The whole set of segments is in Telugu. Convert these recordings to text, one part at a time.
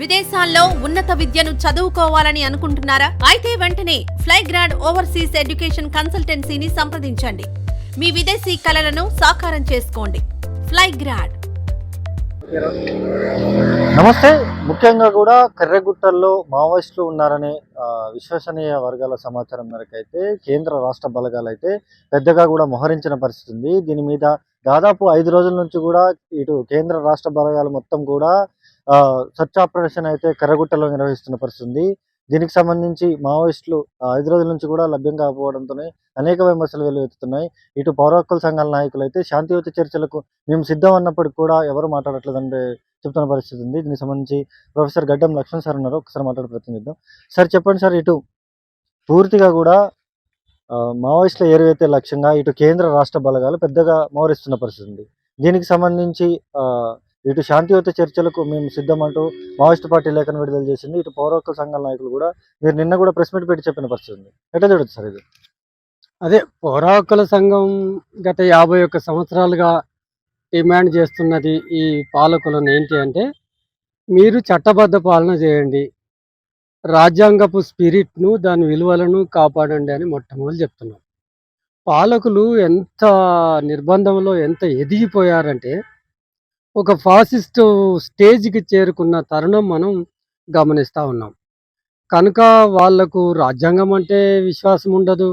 విదేశాల్లో ఉన్నత విద్యను చదువుకోవాలని అనుకుంటున్నారా? అయితే వెంటనే ఫ్లైగ్రాడ్ ఓవర్సీస్ ఎడ్యుకేషన్ కన్సల్టెన్సీని సంప్రదించండి. మీ విదేశీ కలలను సాకారం చేసుకోండి. ఫ్లైగ్రాడ్. నమస్తే. ముఖ్యంగా కూడా కర్రెగుట్టల్లో మావోయిస్టులు ఉన్నారనే విశ్వసనీయ వర్గాల సమాచారం మేరకు అయితే కేంద్ర రాష్ట్ర బలగాలు అయితే పెద్దగా కూడా మోహరించిన పరిస్థితి ఉంది. దీని మీద దాదాపు 5 రోజుల నుంచి కూడా ఇటు కేంద్ర రాష్ట్ర బలగాలు మొత్తం కూడా సెర్చ్ ఆపరేషన్ అయితే కర్రెగుట్టలో నిర్వహిస్తున్న పరిస్థితి ఉంది. దీనికి సంబంధించి మావోయిస్టులు 5 రోజుల నుంచి కూడా లభ్యం కాకపోవడంతోనే అనేక విమర్శలు వెల్లువెత్తుతున్నాయి. ఇటు పౌర హక్కుల సంఘాల నాయకులు అయితే శాంతియుత చర్చలకు మేము సిద్ధం అన్నప్పటికీ కూడా ఎవరు మాట్లాడట్లేదంటే చెప్తున్న పరిస్థితి ఉంది. దీనికి సంబంధించి ప్రొఫెసర్ గడ్డం లక్ష్మణ్ సార్ ఉన్నారు. ఒకసారి మాట్లాడే ప్రయత్నం చేద్దాం. సార్ చెప్పండి సార్, ఇటు పూర్తిగా కూడా మావోయిస్టుల ఏరువైతే లక్ష్యంగా ఇటు కేంద్ర రాష్ట్ర బలగాలు పెద్దగా మోహరిస్తున్న పరిస్థితి ఉంది. దీనికి సంబంధించి ఇటు శాంతియుత చర్చలకు మేము సిద్ధం అంటూ మావోయిస్టు పార్టీ లేఖను విడుదల చేసింది. ఇటు పౌర హక్కుల సంఘాల నాయకులు కూడా మీరు నిన్న కూడా ప్రెస్ మీట్ పెట్టి చెప్పిన పరిస్థితి ఉంది. ఎట్లా చూడొచ్చు సార్ ఇది? అదే పౌర హక్కుల సంఘం గత 51 సంవత్సరాలుగా డిమాండ్ చేస్తున్నది ఈ పాలకులను ఏంటి అంటే, మీరు చట్టబద్ధ పాలన చేయండి, రాజ్యాంగపు స్పిరిట్ను దాని విలువలను కాపాడండి అని మొట్టమొదటి చెప్తున్నాం. పాలకులు ఎంత నిర్బంధంలో ఎంత ఎదిగిపోయారంటే ఒక ఫాసిస్టు స్టేజ్కి చేరుకున్న తరుణం మనం గమనిస్తూ ఉన్నాం. కనుక వాళ్లకు రాజ్యాంగం అంటే విశ్వాసం ఉండదు,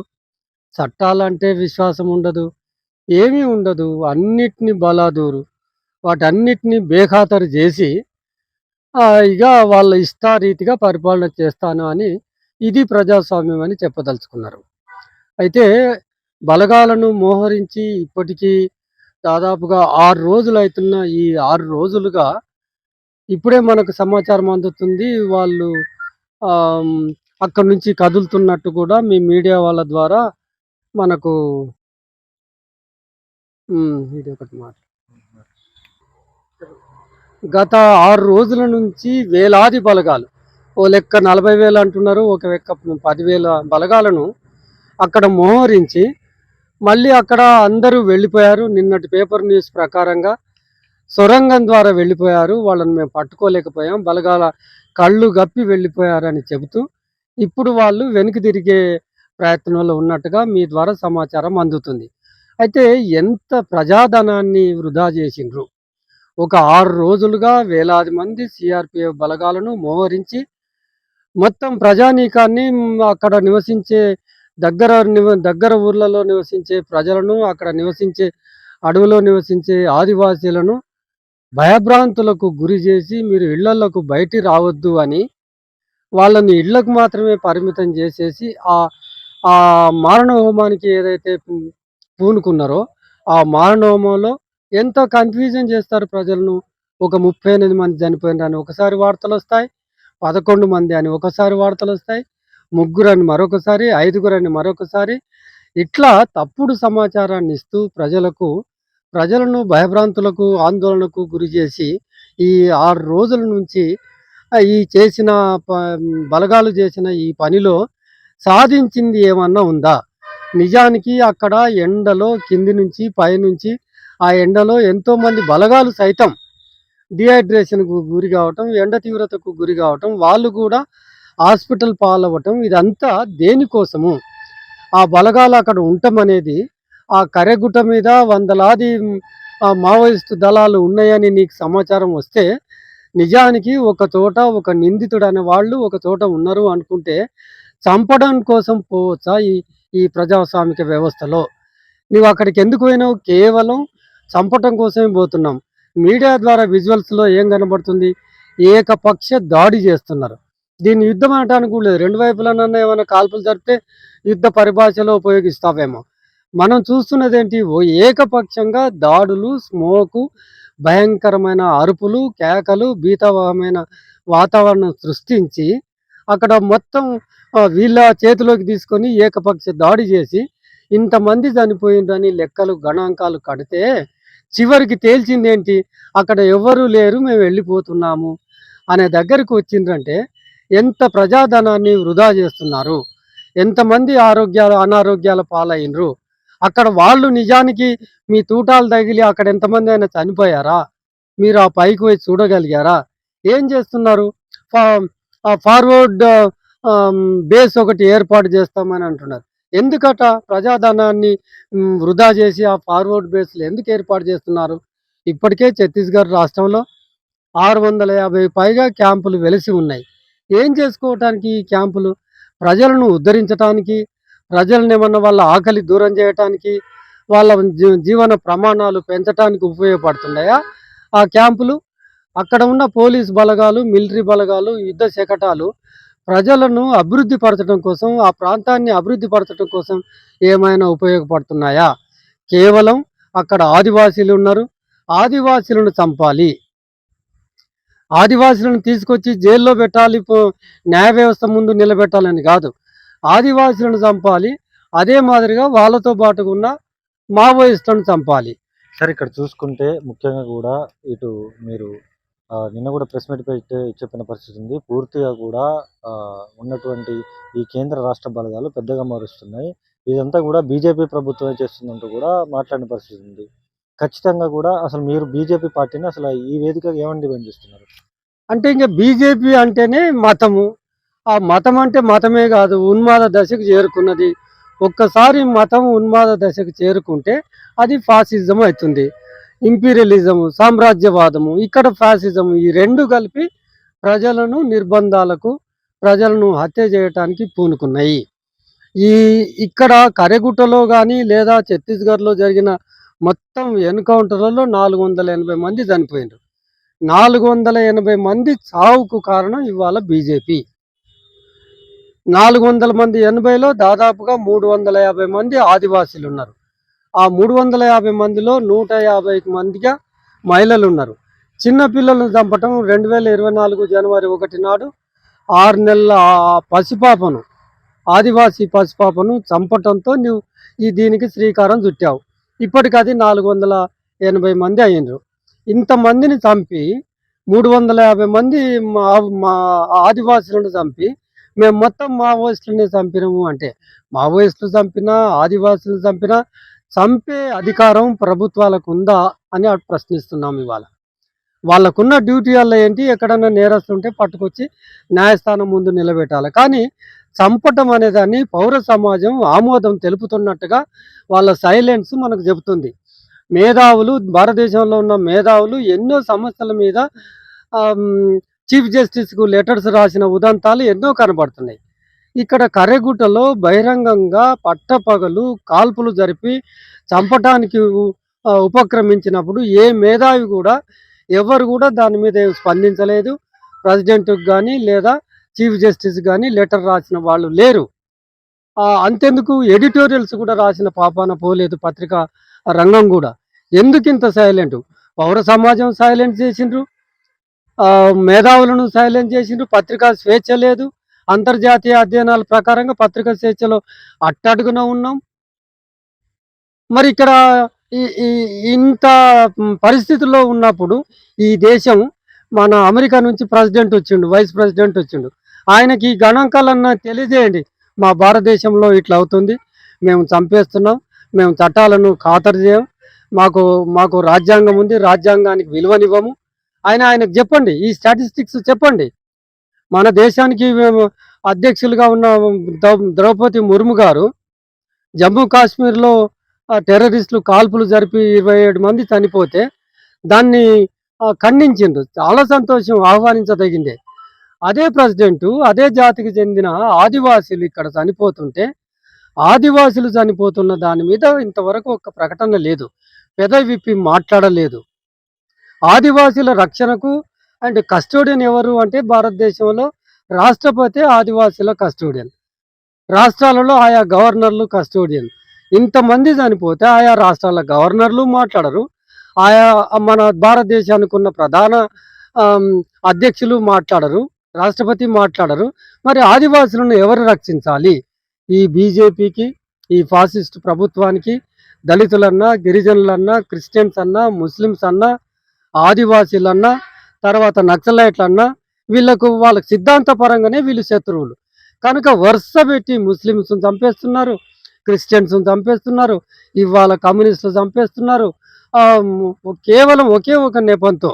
చట్టాలంటే విశ్వాసం ఉండదు, ఏమీ ఉండదు. అన్నిటినీ బలాదూరు, వాటన్నిటినీ బేఖాతరు చేసి ఇక వాళ్ళ ఇష్టారీతిగా పరిపాలన చేస్తాను అని, ఇది ప్రజాస్వామ్యం అని చెప్పదలుచుకున్నారు. అయితే బలగాలను మోహరించి ఇప్పటికీ దాదాపుగా 6 రోజులు అవుతున్న ఈ 6 రోజులుగా ఇప్పుడే మనకు సమాచారం అందుతుంది. వాళ్ళు అక్కడి నుంచి కదులుతున్నట్టు కూడా మీ మీడియా వాళ్ళ ద్వారా మనకు ఇది ఒకటి మాట. గత 6 రోజుల నుంచి వేలాది బలగాలు, ఓ లెక్క 40,000 అంటున్నారు, ఒక లెక్క 10,000 బలగాలను అక్కడ మోహరించి మళ్ళీ అక్కడ అందరూ వెళ్ళిపోయారు. నిన్నటి పేపర్ న్యూస్ ప్రకారంగా సొరంగం ద్వారా వెళ్ళిపోయారు, వాళ్ళని మేము పట్టుకోలేకపోయాం, బలగాల కళ్ళు గప్పి వెళ్ళిపోయారని చెబుతూ ఇప్పుడు వాళ్ళు వెనక్కి తిరిగే ప్రయత్నంలో ఉన్నట్టుగా మీ ద్వారా సమాచారం అందుతుంది. అయితే ఎంత ప్రజాధనాన్ని వృధా చేసిండ్రు. ఒక 6 రోజులుగా వేలాది మంది సిఆర్పిఎఫ్ బలగాలను మోహరించి మొత్తం ప్రజానీకాన్ని, అక్కడ నివసించే దగ్గర ఊర్లలో నివసించే ప్రజలను, అక్కడ నివసించే అడవిలో నివసించే ఆదివాసీలను భయభ్రాంతులకు గురి చేసి మీరు ఇళ్లకు బయటి రావద్దు అని వాళ్ళని ఇళ్లకు మాత్రమే పరిమితం చేసేసి ఆ మారణ హోమానికి ఏదైతే పూనుకున్నారో ఆ మారణ హోమంలో ఎంతో కన్ఫ్యూజన్ చేస్తారు ప్రజలను. ఒక 38 మంది చనిపోయినారని ఒకసారి వార్తలు వస్తాయి, 11 మంది అని ఒకసారి వార్తలు వస్తాయి, 3 అని మరొకసారి, 5 అని మరొకసారి, ఇట్లా తప్పుడు సమాచారాన్ని ఇస్తూ ప్రజలను భయభ్రాంతులకు, ఆందోళనకు గురి చేసి ఈ 6 రోజుల నుంచి ఈ చేసిన బలగాలు చేసిన ఈ పనిలో సాధించింది ఏమన్నా ఉందా? నిజానికి అక్కడ ఎండలో కింది నుంచి పైనుంచి ఆ ఎండలో ఎంతోమంది బలగాలు సైతం డిహైడ్రేషన్కు గురి కావటం, ఎండ తీవ్రతకు గురి కావటం, వాళ్ళు కూడా హాస్పిటల్ పాలవ్వటం, ఇదంతా దేనికోసము? ఆ బలగాలు అక్కడ ఉండటమనేది, ఆ కర్రెగుట్ట మీద వందలాది మావోయిస్టు దళాలు ఉన్నాయని నీకు సమాచారం వస్తే, నిజానికి ఒక చోట ఒక నిందితుడు అనే వాళ్ళు ఒక చోట ఉన్నారు అనుకుంటే చంపడం కోసం పోవచ్చా ఈ ప్రజాస్వామిక వ్యవస్థలో? నువ్వు అక్కడికి ఎందుకు పోయినావు? కేవలం చంపటం కోసమే పోతున్నాం. మీడియా ద్వారా విజువల్స్లో ఏం కనబడుతుంది? ఏకపక్ష దాడి చేస్తున్నారు. దీన్ని యుద్ధం అనడానికి కూడా లేదు. 2 వైపులనన్నా ఏమైనా కాల్పులు జరిపితే యుద్ధ పరిభాషలో ఉపయోగిస్తావేమో. మనం చూస్తున్నది ఏంటి? ఏకపక్షంగా దాడులు, స్మోకు, భయంకరమైన అరుపులు, కేకలు, భీతావహమైన వాతావరణం సృష్టించి అక్కడ మొత్తం వీళ్ళ చేతిలోకి తీసుకొని ఏకపక్ష దాడి చేసి ఇంతమంది చనిపోయిందని లెక్కలు గణాంకాలు కడితే చివరికి తేల్చిందేంటి? అక్కడ ఎవ్వరూ లేరు, మేము వెళ్ళిపోతున్నాము అనే దగ్గరకు వచ్చిందంటే ఎంత ప్రజాధనాన్ని వృధా చేస్తున్నారు, ఎంతమంది అనారోగ్యాల పాలైనరు. అక్కడ వాళ్ళు నిజానికి మీ తూటాలు తగిలి అక్కడ ఎంతమంది అయినా చనిపోయారా? మీరు ఆ పైకి పోయి చూడగలిగారా? ఏం చేస్తున్నారు? ఫార్వర్డ్ బేస్ ఒకటి ఏర్పాటు చేస్తామని అంటున్నారు. ఎందుకట ప్రజాధనాన్ని వృధా చేసి ఆ ఫార్వర్డ్ బేస్లు ఎందుకు ఏర్పాటు చేస్తున్నారు? ఇప్పటికే ఛత్తీస్గఢ్ రాష్ట్రంలో 650 పైగా క్యాంపులు వెలిసి ఉన్నాయి. ఏం చేసుకోవటానికి ఈ క్యాంపులు? ప్రజలను ఉద్ధరించటానికి, ప్రజలను ఏమన్నా వాళ్ళ ఆకలి దూరం చేయటానికి, వాళ్ళ జీవన ప్రమాణాలు పెంచటానికి ఉపయోగపడుతున్నాయా ఆ క్యాంపులు? అక్కడ ఉన్న పోలీస్ బలగాలు, మిలిటరీ బలగాలు, యుద్ధ శకటాలు ప్రజలను అభివృద్ధి పరచడం కోసం, ఆ ప్రాంతాన్ని అభివృద్ధి పరచడం కోసం ఏమైనా ఉపయోగపడుతున్నాయా? కేవలం అక్కడ ఆదివాసీలు ఉన్నారు, ఆదివాసీలను చంపాలి, ఆదివాసీలను తీసుకొచ్చి జైల్లో పెట్టాలి, న్యాయ వ్యవస్థ ముందు నిలబెట్టాలని కాదు, ఆదివాసీలను చంపాలి. అదే మాదిరిగా వాళ్ళతో పాటుగా ఉన్న మావోయిస్టులను చంపాలి. సరే, ఇక్కడ చూసుకుంటే ముఖ్యంగా కూడా ఇటు మీరు నిన్న కూడా ప్రెస్ మీట్ పెట్టి చెప్పిన పరిస్థితి ఉంది. పూర్తిగా కూడా ఉన్నటువంటి ఈ కేంద్ర రాష్ట్ర బలగాలు పెద్దగా మారుస్తున్నాయి, ఇదంతా కూడా బీజేపీ ప్రభుత్వమే చేస్తుందంటూ కూడా మాట్లాడిన పరిస్థితి ఉంది. ఖచ్చితంగా కూడా అసలు మీరు బీజేపీ పార్టీని అసలు ఈ వేదికగా ఏమని డిమాండ్ చేస్తున్నారు? అంటే ఇంకా బీజేపీ అంటేనే మతము. ఆ మతం అంటే మతమే కాదు, ఉన్మాద దశకు చేరుకున్నది. ఒక్కసారి మతం ఉన్మాద దశకు చేరుకుంటే అది ఫాసిజం అవుతుంది. ఇంపీరియలిజము, సామ్రాజ్యవాదము, ఇక్కడ ఫాసిజము, ఈ రెండు కలిపి ప్రజలను నిర్బంధాలకు, ప్రజలను హత్య చేయటానికి పూనుకున్నాయి. ఈ ఇక్కడ కరెగుట్టలో కానీ లేదా ఛత్తీస్గఢ్లో జరిగిన మొత్తం ఎన్కౌంటర్లలో 480 మంది చనిపోయినారు. 480 మంది చావుకు కారణం ఇవాళ బీజేపీ. 480లో దాదాపుగా 350 మంది ఆదివాసీలు ఉన్నారు. ఆ 350 మందిలో 150 మందిగా మహిళలు ఉన్నారు. చిన్న పిల్లలను చంపటం 2024 జనవరి 1 నాడు 6 నెలల పసిపాపను, ఆదివాసీ పసిపాపను చంపటంతో నువ్వు దీనికి శ్రీకారం చుట్టావు. ఇప్పటికి అది 480 మంది అయినరు. ఇంతమందిని చంపి 350 మంది మా ఆదివాసులను చంపి మేము మొత్తం మావోయిస్టులని చంపినాము అంటే, మావోయిస్టులు చంపినా ఆదివాసులు చంపినా చంపే అధికారం ప్రభుత్వాలకు ఉందా అని ప్రశ్నిస్తున్నాం ఇవాళ. వాళ్ళకున్న డ్యూటీ వల్ల ఏంటి, ఎక్కడన్నా నేరస్తుంటే పట్టుకొచ్చి న్యాయస్థానం ముందు నిలబెట్టాలి. కానీ చంపటం అనేదాన్ని పౌర సమాజం ఆమోదం తెలుపుతున్నట్టుగా వాళ్ళ సైలెన్స్ మనకు చెబుతుంది. మేధావులు, భారతదేశంలో ఉన్న మేధావులు ఎన్నో సమస్యల మీద చీఫ్ జస్టిస్కు లెటర్స్ రాసిన ఉదంతాలు ఎన్నో కనబడుతున్నాయి. ఇక్కడ కర్రెగుట్టలో బహిరంగంగా పట్టపగలు కాల్పులు జరిపి చంపటానికి ఉపక్రమించినప్పుడు ఏ మేధావి కూడా ఎవరు కూడా దాని మీద స్పందించలేదు. ప్రెసిడెంట్కి కానీ లేదా చీఫ్ జస్టిస్ కానీ లెటర్ రాసిన వాళ్ళు లేరు. అంతెందుకు ఎడిటోరియల్స్ కూడా రాసిన పాపాన పోలేదు పత్రికా రంగం కూడా. ఎందుకు ఇంత సైలెంట్? పౌర సమాజం సైలెంట్ చేసిండ్రు, మేధావులను సైలెంట్ చేసిండ్రు, పత్రికా స్వేచ్ఛ లేదు. అంతర్జాతీయ అధ్యయనాల ప్రకారంగా పత్రికా స్వేచ్ఛలో అట్టడుగున ఉన్నాం. మరి ఇక్కడ ఇంత పరిస్థితుల్లో ఉన్నప్పుడు ఈ దేశం, మన అమెరికా నుంచి ప్రెసిడెంట్ వచ్చిండు, వైస్ ప్రెసిడెంట్ వచ్చిండు, ఆయనకి ఈ గణాంకాలన్నా తెలియజేయండి. మా భారతదేశంలో ఇట్లా అవుతుంది, మేము చంపేస్తున్నాం, మేము చట్టాలను ఖాతరు చేయం, మాకు రాజ్యాంగం ఉంది, రాజ్యాంగానికి విలువనివ్వము. ఆయనకు చెప్పండి, ఈ స్టాటిస్టిక్స్ చెప్పండి. మన దేశానికి అధ్యక్షులుగా ఉన్న ద్రౌపది ముర్ము గారు జమ్మూ కాశ్మీర్లో టెర్రరిస్టులు కాల్పులు జరిపి 27 మంది చనిపోతే దాన్ని ఖండించిండ్రు. చాలా సంతోషం, ఆహ్వానించదగిందే. అదే ప్రెసిడెంటు, అదే జాతికి చెందిన ఆదివాసీలు ఇక్కడ చనిపోతుంటే, ఆదివాసీలు చనిపోతున్న దాని మీద ఇంతవరకు ఒక ప్రకటన లేదు, పెదవి విప్పి మాట్లాడలేదు. ఆదివాసీల రక్షణకు అండ్ కస్టోడియన్ ఎవరు అంటే భారతదేశంలో రాష్ట్రపతి ఆదివాసీల కస్టోడియన్, రాష్ట్రాలలో ఆయా గవర్నర్లు కస్టోడియన్. ఇంతమంది చనిపోతే ఆయా రాష్ట్రాల గవర్నర్లు మాట్లాడరు, ఆయా మన భారతదేశానికి ఉన్న ప్రధాన అధ్యక్షులు మాట్లాడరు, రాష్ట్రపతి మాట్లాడరు. మరి ఆదివాసులను ఎవరు రక్షించాలి? ఈ బీజేపీకి, ఈ ఫాసిస్ట్ ప్రభుత్వానికి దళితులన్నా, గిరిజనులన్నా, క్రిస్టియన్స్ అన్నా, ముస్లిమ్స్ అన్నా, ఆదివాసీలన్నా, తర్వాత నక్సలైట్లన్నా, వాళ్ళకి సిద్ధాంతపరంగానే వీళ్ళు శత్రువులు. కనుక వరుస పెట్టి ముస్లిమ్స్ని చంపేస్తున్నారు, క్రిస్టియన్స్ని చంపేస్తున్నారు, ఇవాళ కమ్యూనిస్టులు చంపేస్తున్నారు. కేవలం ఒకే ఒక నెపంతో,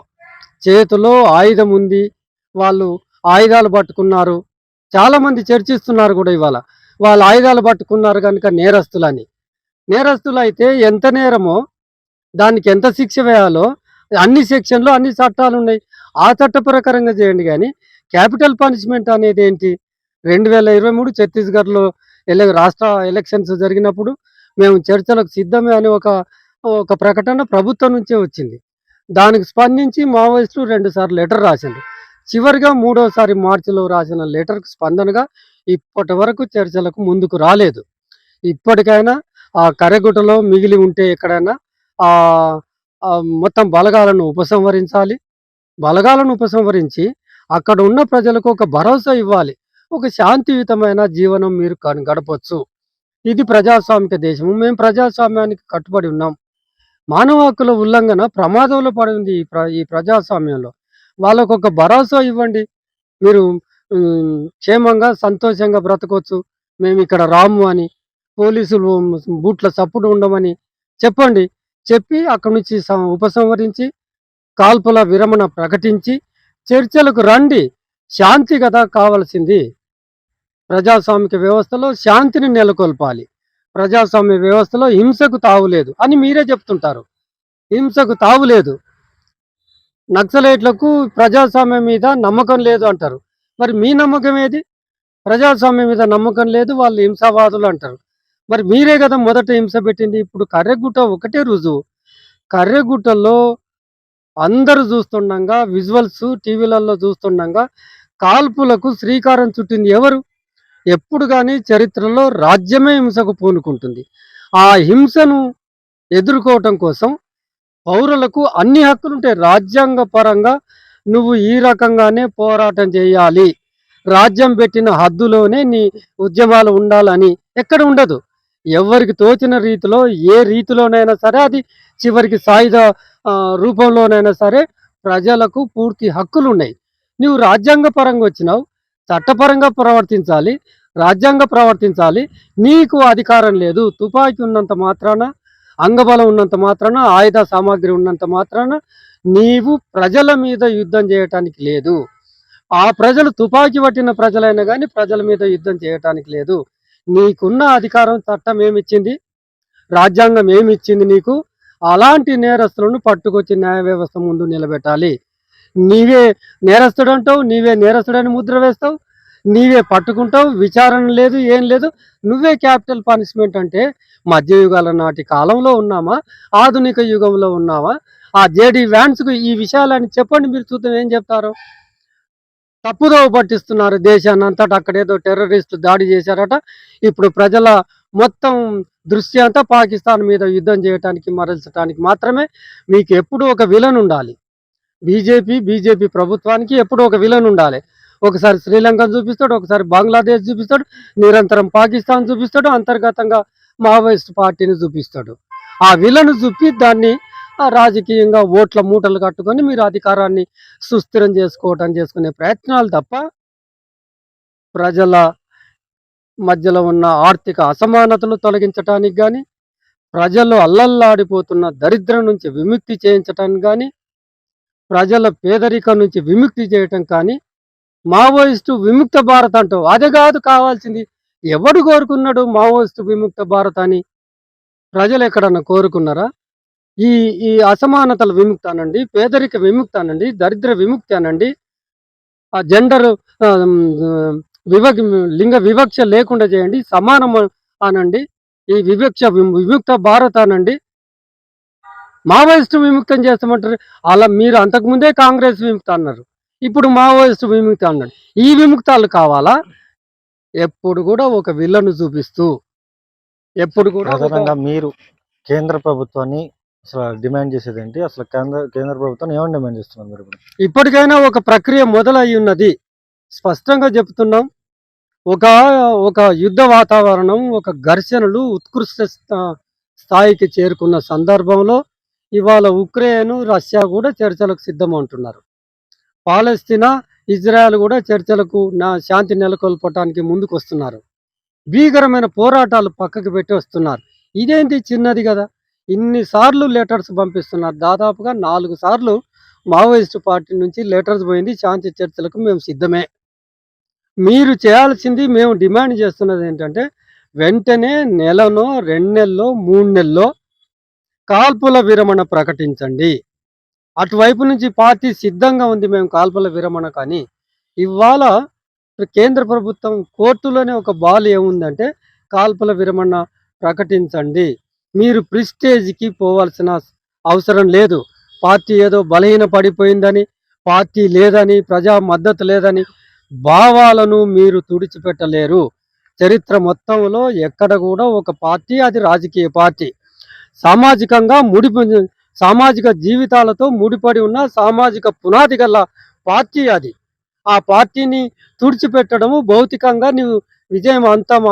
చేతిలో ఆయుధం ఉంది, వాళ్ళు ఆయుధాలు పట్టుకున్నారు. చాలా మంది చర్చిస్తున్నారు కూడా ఇవాళ. వాళ్ళు ఆయుధాలు పట్టుకున్నారు కనుక నేరస్తులని. నేరస్తులు అయితే ఎంత నేరమో దానికి ఎంత శిక్ష వేయాలో అన్ని సెక్షన్లు అన్ని చట్టాలు ఉన్నాయి. ఆ చట్ట ప్రకారంగా చేయండి. కానీ క్యాపిటల్ పనిష్మెంట్ అనేది ఏంటి? 2023 ఛత్తీస్గఢ్లో రాష్ట్ర ఎలక్షన్స్ జరిగినప్పుడు మేము చర్చలకు సిద్ధమే అని ఒక ఒక ప్రకటన ప్రభుత్వం నుంచే వచ్చింది. దానికి స్పందించి మావోయిస్టులు 2 సార్లు లెటర్ రాసిండ్రు. చివరిగా మూడోసారి మార్చిలో రాసిన లెటర్కు స్పందనగా ఇప్పటి వరకు చర్చలకు ముందుకు రాలేదు. ఇప్పటికైనా ఆ కర్రెగుట్టలో మిగిలి ఉంటే ఎక్కడైనా ఆ ఆ మొత్తం బలగాలను ఉపసంహరించాలి. బలగాలను ఉపసంహరించి అక్కడ ఉన్న ప్రజలకు ఒక భరోసా ఇవ్వాలి. ఒక శాంతియుతమైన జీవనం మీరు గడపొచ్చు. ఇది ప్రజాస్వామిక దేశము. మేము ప్రజాస్వామ్యానికి కట్టుబడి ఉన్నాం. మానవ హక్కుల ఉల్లంఘన ప్రమాదంలో పడింది ఈ ప్రజాస్వామ్యంలో. వాళ్ళకు ఒక భరోసా ఇవ్వండి. మీరు క్షేమంగా సంతోషంగా బ్రతకొచ్చు. మేము ఇక్కడ రాము అని పోలీసులు బూట్ల చప్పుడు ఉండమని చెప్పండి. చెప్పి అక్కడి నుంచి ఉపసంహరించి కాల్పుల విరమణ ప్రకటించి చర్చలకు రండి. శాంతి కదా కావాల్సింది. ప్రజాస్వామిక వ్యవస్థలో శాంతిని నెలకొల్పాలి. ప్రజాస్వామ్య వ్యవస్థలో హింసకు తావులేదు అని మీరే చెప్తుంటారు. హింసకు తావులేదు. నక్సలైట్లకు ప్రజాస్వామ్యం మీద నమ్మకం లేదు అంటారు. మరి మీ నమ్మకం ఏది? ప్రజాస్వామ్యం మీద నమ్మకం లేదు, వాళ్ళు హింసావాదులు అంటారు. మరి మీరే కదా మొదట హింస పెట్టింది. ఇప్పుడు కర్రెగుట్ట ఒకటే రుజువు. కర్రెగుట్టలో అందరూ చూస్తుండగా, విజువల్స్ టీవీలలో చూస్తుండగా కాల్పులకు శ్రీకారం చుట్టింది ఎవరు? ఎప్పుడు కానీ చరిత్రలో రాజ్యమే హింసకు పూనుకుంటుంది. ఆ హింసను ఎదుర్కోవటం కోసం పౌరులకు అన్ని హక్కులు ఉంటాయి. రాజ్యాంగ పరంగా నువ్వు ఈ రకంగానే పోరాటం చేయాలి, రాజ్యం పెట్టిన హద్దులోనే నీ ఉద్యమాలు ఉండాలని ఎక్కడ ఉండదు. ఎవరికి తోచిన రీతిలో ఏ రీతిలోనైనా సరే, అది చివరికి సాయుధ రూపంలోనైనా సరే ప్రజలకు పూర్తి హక్కులు ఉన్నాయి. నువ్వు రాజ్యాంగ పరంగా వచ్చినావు, చట్టపరంగా ప్రవర్తించాలి, రాజ్యాంగ ప్రవర్తించాలి. నీకు అధికారం లేదు. తుపాకీ ఉన్నంత మాత్రాన, అంగబలం ఉన్నంత మాత్రాన, ఆయుధ సామాగ్రి ఉన్నంత మాత్రాన నీవు ప్రజల మీద యుద్ధం చేయటానికి లేదు. ఆ ప్రజలు తుపాకీ పట్టిన ప్రజలైనా కానీ ప్రజల మీద యుద్ధం చేయటానికి లేదు. నీకున్న అధికారం చట్టం ఏమిచ్చింది, రాజ్యాంగం ఏమిచ్చింది నీకు? అలాంటి నేరస్తులను పట్టుకొచ్చి న్యాయ వ్యవస్థ ముందు నిలబెట్టాలి. నీవే నేరస్తుడు అంటావు, నీవే నేరస్తుడని ముద్ర వేస్తావు, నీవే పట్టుకుంటావు. విచారణ లేదు, ఏం లేదు. నువ్వే క్యాపిటల్ పనిష్మెంట్ అంటే మధ్యయుగాల నాటి కాలంలో ఉన్నామా, ఆధునిక యుగంలో ఉన్నామా? ఆ జేడి వ్యాన్స్కు ఈ విషయాలని చెప్పండి, మీరు చూద్దాం ఏం చెప్తారో. తప్పుదోవ పట్టిస్తున్నారు దేశాన్ని అంతటా. అక్కడేదో టెర్రరిస్టు దాడి చేశారట. ఇప్పుడు ప్రజల మొత్తం దృష్టి అంతా పాకిస్తాన్ మీద యుద్ధం చేయడానికి మరల్చడానికి మాత్రమే. మీకు ఎప్పుడు ఒక విలన్ ఉండాలి. బీజేపీ ప్రభుత్వానికి ఎప్పుడు ఒక విలన్ ఉండాలి. ఒకసారి శ్రీలంకను చూపిస్తాడు, ఒకసారి బంగ్లాదేశ్ చూపిస్తాడు, నిరంతరం పాకిస్తాన్ చూపిస్తాడు, అంతర్గతంగా మావోయిస్ట్ పార్టీని చూపిస్తాడు. ఆ విలను చూపి దాన్ని రాజకీయంగా ఓట్ల మూటలు కట్టుకొని మీరు అధికారాన్ని సుస్థిరం చేసుకునే ప్రయత్నాలు తప్ప ప్రజల మధ్యలో ఉన్న ఆర్థిక అసమానతలు తొలగించడానికి కానీ, ప్రజలు అల్లల్లాడిపోతున్న దరిద్రం నుంచి విముక్తి చేయించటానికి కానీ, ప్రజల పేదరికం నుంచి విముక్తి చేయటం కానీ, మావోయిస్టు విముక్త భారత్ అంటావు. అదే కాదు కావాల్సింది. ఎవడు కోరుకున్నాడు మావోయిస్టు విముక్త భారత్ అని? ప్రజలు ఎక్కడన్నా కోరుకున్నారా? ఈ ఈ అసమానతల విముక్తి అనండి, పేదరిక విముక్తి అనండి, దరిద్ర విముక్తి అనండి, ఆ జెండర్ లింగ వివక్ష లేకుండా చేయండి, సమానం అనండి, ఈ విముక్త భారత్ అనండి. మావోయిస్టు విముక్తం చేస్తామంటారు. అలా మీరు అంతకుముందే కాంగ్రెస్ విముక్తి అన్నారు, ఇప్పుడు మావోయిస్టు విముక్తి అన్నాడు. ఈ విముక్తాలు కావాలా? ఎప్పుడు కూడా ఒక విల్లను చూపిస్తూ, ఎప్పుడు కూడా ప్రధానంగా మీరు కేంద్ర ప్రభుత్వాన్ని అసలు డిమాండ్ చేసేది ఏంటి? అసలు కేంద్ర ప్రభుత్వం ఏమని డిమాండ్ చేస్తున్నారు మీరు? ఇప్పటికైనా ఒక ప్రక్రియ మొదలయ్యి ఉన్నది. స్పష్టంగా చెప్తున్నాం. ఒక యుద్ధ వాతావరణం, ఒక ఘర్షణలు ఉత్కృష్ట స్థాయికి చేరుకున్న సందర్భంలో ఇవాళ ఉక్రెయిన్, రష్యా కూడా చర్చలకు సిద్ధం అంటున్నారు. పాలస్తీనా, ఇజ్రాయెల్ కూడా చర్చలకు శాంతి నెలకొల్పడానికి ముందుకు వస్తున్నారు. భీకరమైన పోరాటాలు పక్కకు పెట్టి వస్తున్నారు. ఇదేంటి చిన్నది కదా? ఇన్నిసార్లు లెటర్స్ పంపిస్తున్నారు. దాదాపుగా 4 సార్లు మావోయిస్టు పార్టీ నుంచి లెటర్స్ పోయింది, శాంతి చర్చలకు మేము సిద్ధమే. మీరు చేయాల్సింది, మేము డిమాండ్ చేస్తున్నది ఏంటంటే వెంటనే నెలనో 2 నెలల్లో 3 నెలల్లో కాల్పుల విరమణ ప్రకటించండి. అటువైపు నుంచి పార్టీ సిద్ధంగా ఉంది మేము కాల్పుల విరమణ. కానీ ఇవాళ కేంద్ర ప్రభుత్వం కోర్టులోనే ఒక బాల్ ఏముందంటే కాల్పుల విరమణ ప్రకటించండి. మీరు ప్రిస్టేజ్కి పోవాల్సిన అవసరం లేదు. పార్టీ ఏదో బలహీన పడిపోయిందని, పార్టీ లేదని, ప్రజా మద్దతు లేదని భావాలను మీరు తుడిచిపెట్టలేరు. చరిత్ర మొత్తంలో ఎక్కడ కూడా ఒక పార్టీ, అది రాజకీయ పార్టీ, సామాజికంగా సామాజిక జీవితాలతో ముడిపడి ఉన్న సామాజిక పునాది గల పార్టీ అది. ఆ పార్టీని తుడిచిపెట్టడము, భౌతికంగా నువ్వు విజయం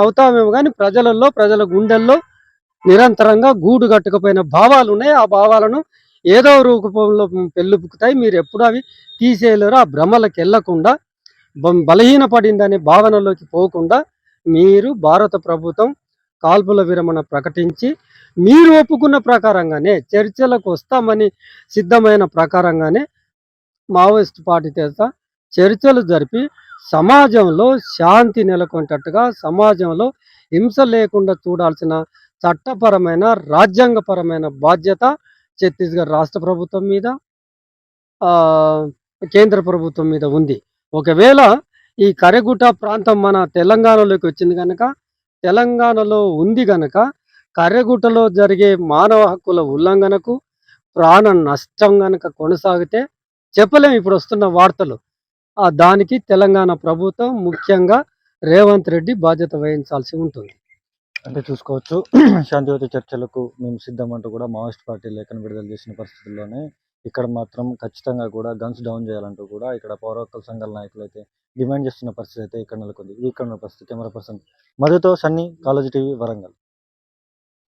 అవుతామేమో కానీ ప్రజల గుండెల్లో నిరంతరంగా గూడు కట్టుకుపోయిన భావాలు ఉన్నాయి. ఆ భావాలను ఏదో రూపంలో పెళ్ళుపుకుతాయి. మీరు ఎప్పుడు అవి తీసేయలేరు. ఆ భ్రమలకు వెళ్లకుండా, బలహీనపడిందనే భావనలోకి పోకుండా మీరు భారత ప్రభుత్వం కాల్పుల విరమణ ప్రకటించి, మీరు ఒప్పుకున్న ప్రకారంగానే చర్చలకు వస్తామని సిద్ధమైన ప్రకారంగానే మావోయిస్ట్ పార్టీ చేత చర్చలు జరిపి సమాజంలో శాంతి నెలకొంటట్టుగా, సమాజంలో హింస లేకుండా చూడాల్సిన చట్టపరమైన, రాజ్యాంగపరమైన బాధ్యత ఛత్తీస్గఢ్ రాష్ట్ర ప్రభుత్వం మీద, కేంద్ర ప్రభుత్వం మీద ఉంది. ఒకవేళ ఈ కరెగుట్ట ప్రాంతం మన తెలంగాణలోకి వచ్చింది కనుక, తెలంగాణలో ఉంది కనుక కర్రెగుట్టలో జరిగే మానవ హక్కుల ఉల్లంఘనకు, ప్రాణ నష్టం కనుక కొనసాగితే చెప్పలేము. ఇప్పుడు వస్తున్న వార్తలు దానికి తెలంగాణ ప్రభుత్వం, ముఖ్యంగా రేవంత్ రెడ్డి బాధ్యత వహించాల్సి ఉంటుంది. అంటే చూసుకోవచ్చు, శాంతియుత చర్చలకు మేము సిద్ధం అంటూ కూడా మావోయిస్ట్ పార్టీ లేఖను విడుదల చేసిన పరిస్థితుల్లోనే ఇక్కడ మాత్రం ఖచ్చితంగా కూడా గన్స్ డౌన్ చేయాలంటూ కూడా ఇక్కడ పౌర హక్కుల సంఘాల నాయకులు అయితే డిమాండ్ చేస్తున్న పరిస్థితి అయితే ఇక్కడ నెలకొంది. ఈ ఇక్కడ పరిస్థితి. కెమెరా పర్సన్ మధుతో సన్నీ, కాలేజీ టీవీ, వరంగల్.